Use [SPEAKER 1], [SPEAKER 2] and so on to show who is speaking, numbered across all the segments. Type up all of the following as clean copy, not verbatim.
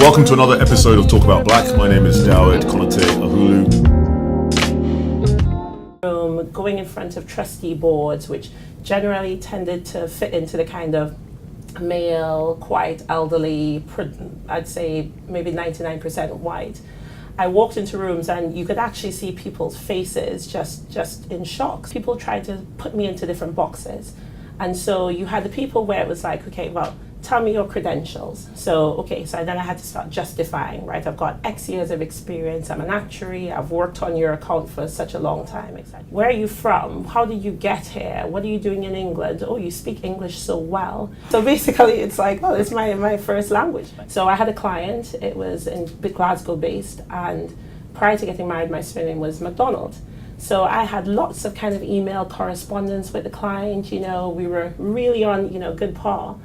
[SPEAKER 1] Welcome to another episode of Talk About Black. My name is Dawid Konate Ahulu.
[SPEAKER 2] Going in front of trustee boards, which generally tended to fit into the kind of male, quite elderly, I'd say maybe 99% white. I walked into rooms and you could actually see people's faces just in shock. People tried to put me into different boxes. And so you had the people where it was like, okay, well, tell me your credentials. So then I had to start justifying, right? I've got X years of experience. I'm an actuary. I've worked on your account for such a long time. Exactly. Where are you from? How did you get here? What are you doing in England? Oh, you speak English so well. So basically it's like, well, it's my first language. So I had a client, it was in Glasgow based, and prior to getting married, my surname was MacDonald. So I had lots of kind of email correspondence with the client, we were really on, good par.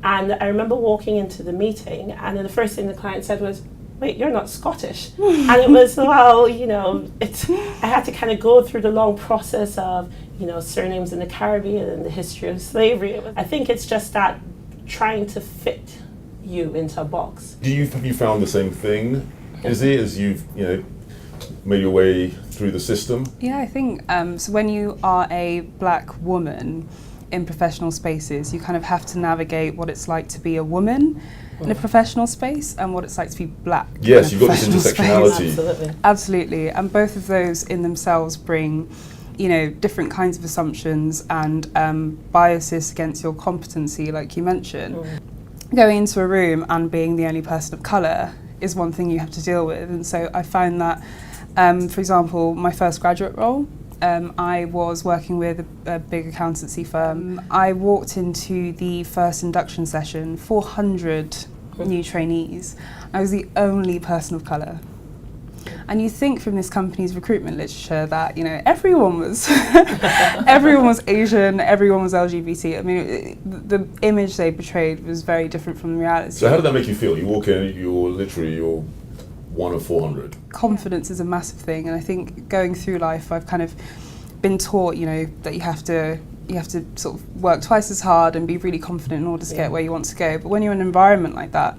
[SPEAKER 2] And I remember walking into the meeting, and then the first thing the client said was, wait, you're not Scottish. And it was, well, I had to kind of go through the long process of, surnames in the Caribbean and the history of slavery. I think it's just that trying to fit you into a box.
[SPEAKER 1] Have you found the same thing, Izzy, as you've, made your way through the system?
[SPEAKER 3] Yeah, I think, so when you are a black woman in professional spaces, you kind of have to navigate what it's like to be a woman in a professional space and what it's like to be black.
[SPEAKER 1] Yes, you've got this intersectionality.
[SPEAKER 3] Absolutely, and both of those in themselves bring, different kinds of assumptions and biases against your competency, like you mentioned. Going into a room and being the only person of colour is one thing you have to deal with, and so I found that, for example, my first graduate role, I was working with a big accountancy firm. I walked into the first induction session, 400 new trainees. I was the only person of colour. And you think from this company's recruitment literature that, everyone was everyone was Asian, everyone was LGBT. I mean, the image they portrayed was very different from the reality.
[SPEAKER 1] So how did that make you feel? You walk in, you're one of 400.
[SPEAKER 3] Confidence is a massive thing, and I think going through life, I've kind of been taught, that you have to sort of work twice as hard and be really confident in order to get where you want to go. But when you're in an environment like that,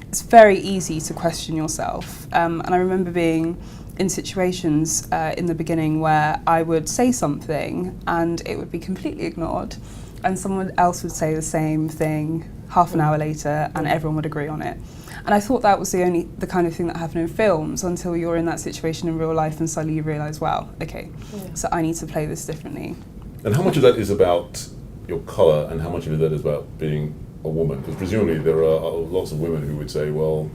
[SPEAKER 3] it's very easy to question yourself. And I remember being in situations in the beginning where I would say something and it would be completely ignored, and someone else would say the same thing half an hour later and everyone would agree on it. And I thought that was the kind of thing that happened in films, until you're in that situation in real life and suddenly you realise, wow, okay, so I need to play this differently.
[SPEAKER 1] And how much of that is about your colour and how much of that is about being a woman? Because presumably there are lots of women who would say, well,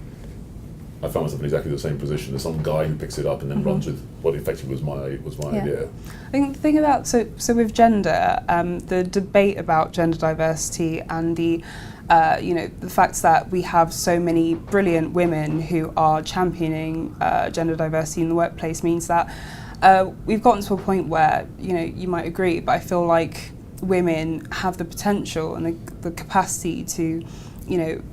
[SPEAKER 1] I found myself in exactly the same position. There's some guy who picks it up and then runs with what effectively was my idea.
[SPEAKER 3] I think the thing about, so with gender, the debate about gender diversity and the fact that we have so many brilliant women who are championing gender diversity in the workplace means that we've gotten to a point where, you might agree, but I feel like women have the potential and the capacity to,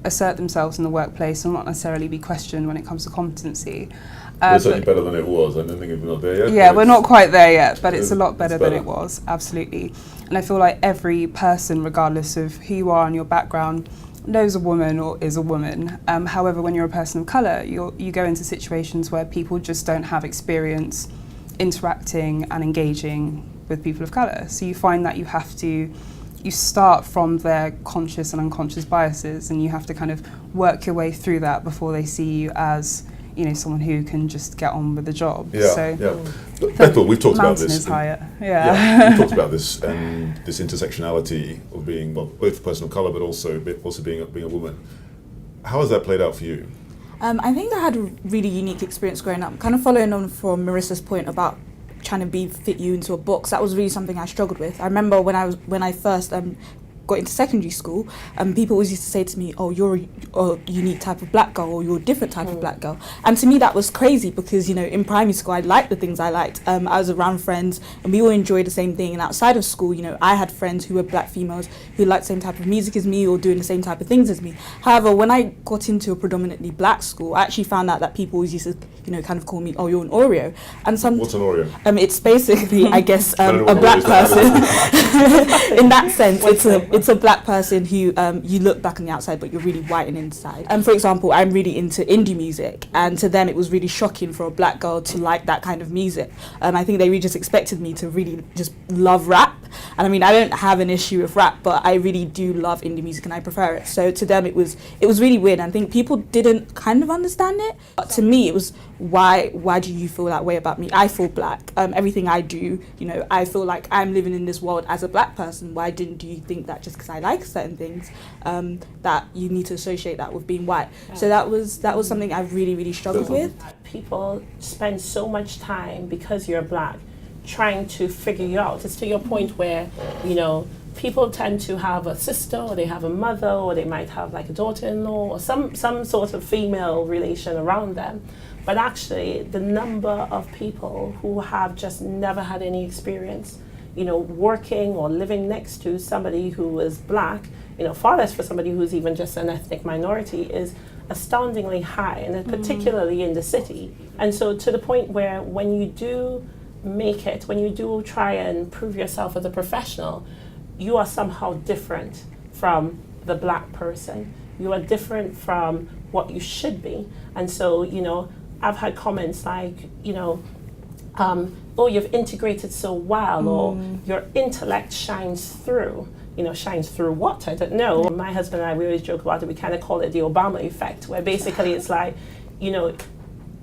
[SPEAKER 3] assert themselves in the workplace and not necessarily be questioned when it comes to competency.
[SPEAKER 1] It's certainly better than it was. I don't think we're not there yet.
[SPEAKER 3] Yeah, we're not quite there yet, but it's a lot better than it was, absolutely. And I feel like every person, regardless of who you are and your background, knows a woman or is a woman. However, when you're a person of colour, you go into situations where people just don't have experience interacting and engaging with people of colour. So you find that you start from their conscious and unconscious biases, and you have to kind of work your way through that before they see you as, someone who can just get on with the job.
[SPEAKER 1] Bethel, we've talked about this.
[SPEAKER 3] Is higher.
[SPEAKER 1] We've talked about this and this intersectionality of being both a person of colour, but also being a woman. How has that played out for you?
[SPEAKER 4] I think I had a really unique experience growing up. Kind of following on from Marissa's point about trying to fit you into a box. That was really something I struggled with. I remember when I first got into secondary school, people always used to say to me, oh, you're a unique type of black girl, or you're a different type of black girl. And to me that was crazy because, in primary school I liked the things I liked. I was around friends and we all enjoyed the same thing. And outside of school, I had friends who were black females who liked the same type of music as me or doing the same type of things as me. However, when I got into a predominantly black school, I actually found out that people always used to, kind of call me, oh, you're an Oreo. And
[SPEAKER 1] what's an Oreo?
[SPEAKER 4] It's basically, I guess, a black person. In that sense, It's a black person who you look back on the outside, but you're really white and inside. For example, I'm really into indie music, and to them it was really shocking for a black girl to like that kind of music. I think they really just expected me to really just love rap. And I mean, I don't have an issue with rap, but I really do love indie music and I prefer it. So to them, it was really weird. And I think people didn't kind of understand it. But to me, it was, why do you feel that way about me? I feel black. Everything I do, you know, I feel like I'm living in this world as a black person. Why do you think that just because I like certain things, that you need to associate that with being white? So that was something I really struggled with.
[SPEAKER 2] People spend so much time, because you're black, trying to figure you out. It's to your point where, you know, people tend to have a sister, or they have a mother, or they might have like a daughter-in-law, or some sort of female relation around them. But actually, the number of people who have just never had any experience, you know, working or living next to somebody who is black, you know, far less for somebody who's even just an ethnic minority, is astoundingly high, and particularly in the city. And so to the point where when you do make it, when you do try and prove yourself as a professional, you are somehow different from the black person. You are different from what you should be. And so, you know, I've had comments like, you know, oh, you've integrated so well, or your intellect shines through. You know, shines through what? I don't know. My husband and I, we always joke about it. We kind of call it the Obama effect, where basically it's like, you know,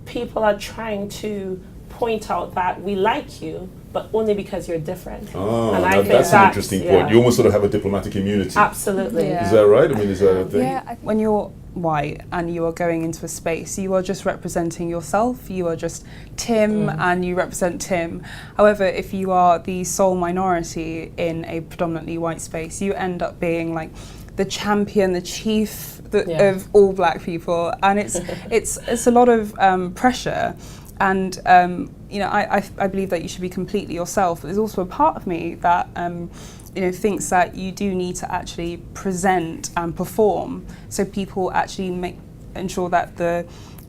[SPEAKER 2] people are trying to point out that we like you, but only because you're different.
[SPEAKER 1] Oh,
[SPEAKER 2] and
[SPEAKER 1] I think that's an interesting point. You almost sort of have a diplomatic immunity.
[SPEAKER 2] Absolutely.
[SPEAKER 3] Yeah.
[SPEAKER 1] Is that right? I mean, is that a thing?
[SPEAKER 3] Yeah, when you're white and you are going into a space, you are just representing yourself. You are just Tim and you represent Tim. However, if you are the sole minority in a predominantly white space, you end up being like the champion, the chief of all black people. And it's a lot of pressure. And you know, I believe that you should be completely yourself. There's also a part of me that you know, thinks that you do need to actually present and perform, so people actually ensure that the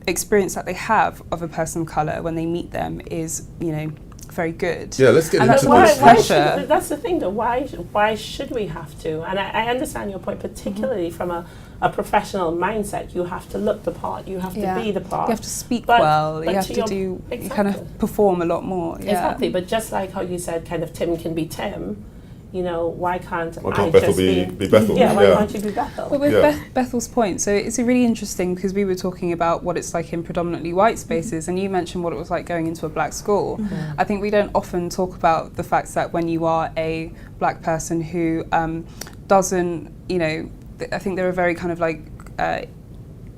[SPEAKER 3] experience that they have of a person of colour when they meet them is, you know, very good.
[SPEAKER 1] Yeah, let's get
[SPEAKER 3] and
[SPEAKER 1] into
[SPEAKER 3] that's
[SPEAKER 1] this.
[SPEAKER 2] That's the thing, though. Why should we have to? And I understand your point, particularly from a professional mindset. You have to look the part. You have to be the part.
[SPEAKER 3] You have to speak well. You have to
[SPEAKER 2] you
[SPEAKER 3] kind of perform a lot more. Yeah.
[SPEAKER 2] Exactly. But just like how you said, kind of Tim can be Tim. You know, why can't
[SPEAKER 1] Bethel
[SPEAKER 2] just
[SPEAKER 1] be Bethel?
[SPEAKER 2] Yeah, why can't you be Bethel?
[SPEAKER 3] But with Bethel's point, so it's a really interesting, because we were talking about what it's like in predominantly white spaces, and you mentioned what it was like going into a black school. I think we don't often talk about the fact that when you are a black person who doesn't, you know, I think there are very kind of like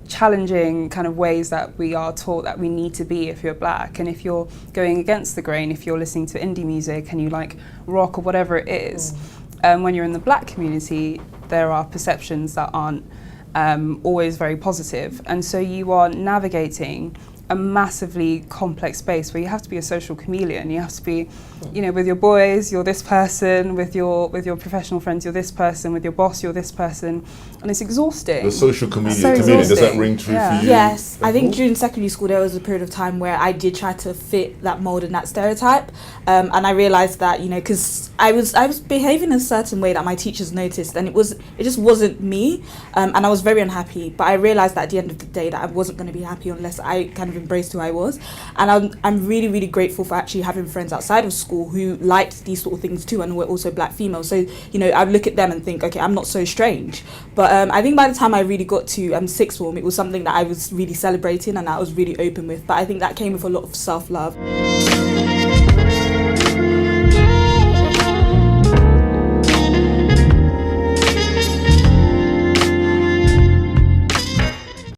[SPEAKER 3] challenging kind of ways that we are taught that we need to be if you're black, and if you're going against the grain, if you're listening to indie music and you like rock or whatever it is, when you're in the black community, there are perceptions that aren't always very positive, and so you are navigating a massively complex space where you have to be a social chameleon. You have to be, you know, with your boys, you're this person, with your professional friends, you're this person, with your boss, you're this person, and it's exhausting.
[SPEAKER 1] The social chameleon, does that ring true for you?
[SPEAKER 4] Yes, I think during secondary school there was a period of time where I did try to fit that mold and that stereotype, and I realised that, you know, because I was behaving a certain way that my teachers noticed, and it just wasn't me, and I was very unhappy. But I realised that at the end of the day that I wasn't going to be happy unless I kind of embraced who I was, and I'm really grateful for actually having friends outside of school who liked these sort of things too, and were also black females. So, you know, I would look at them and think, okay, I'm not so strange. But I think by the time I really got to sixth form, it was something that I was really celebrating and I was really open with. But I think that came with a lot of self-love.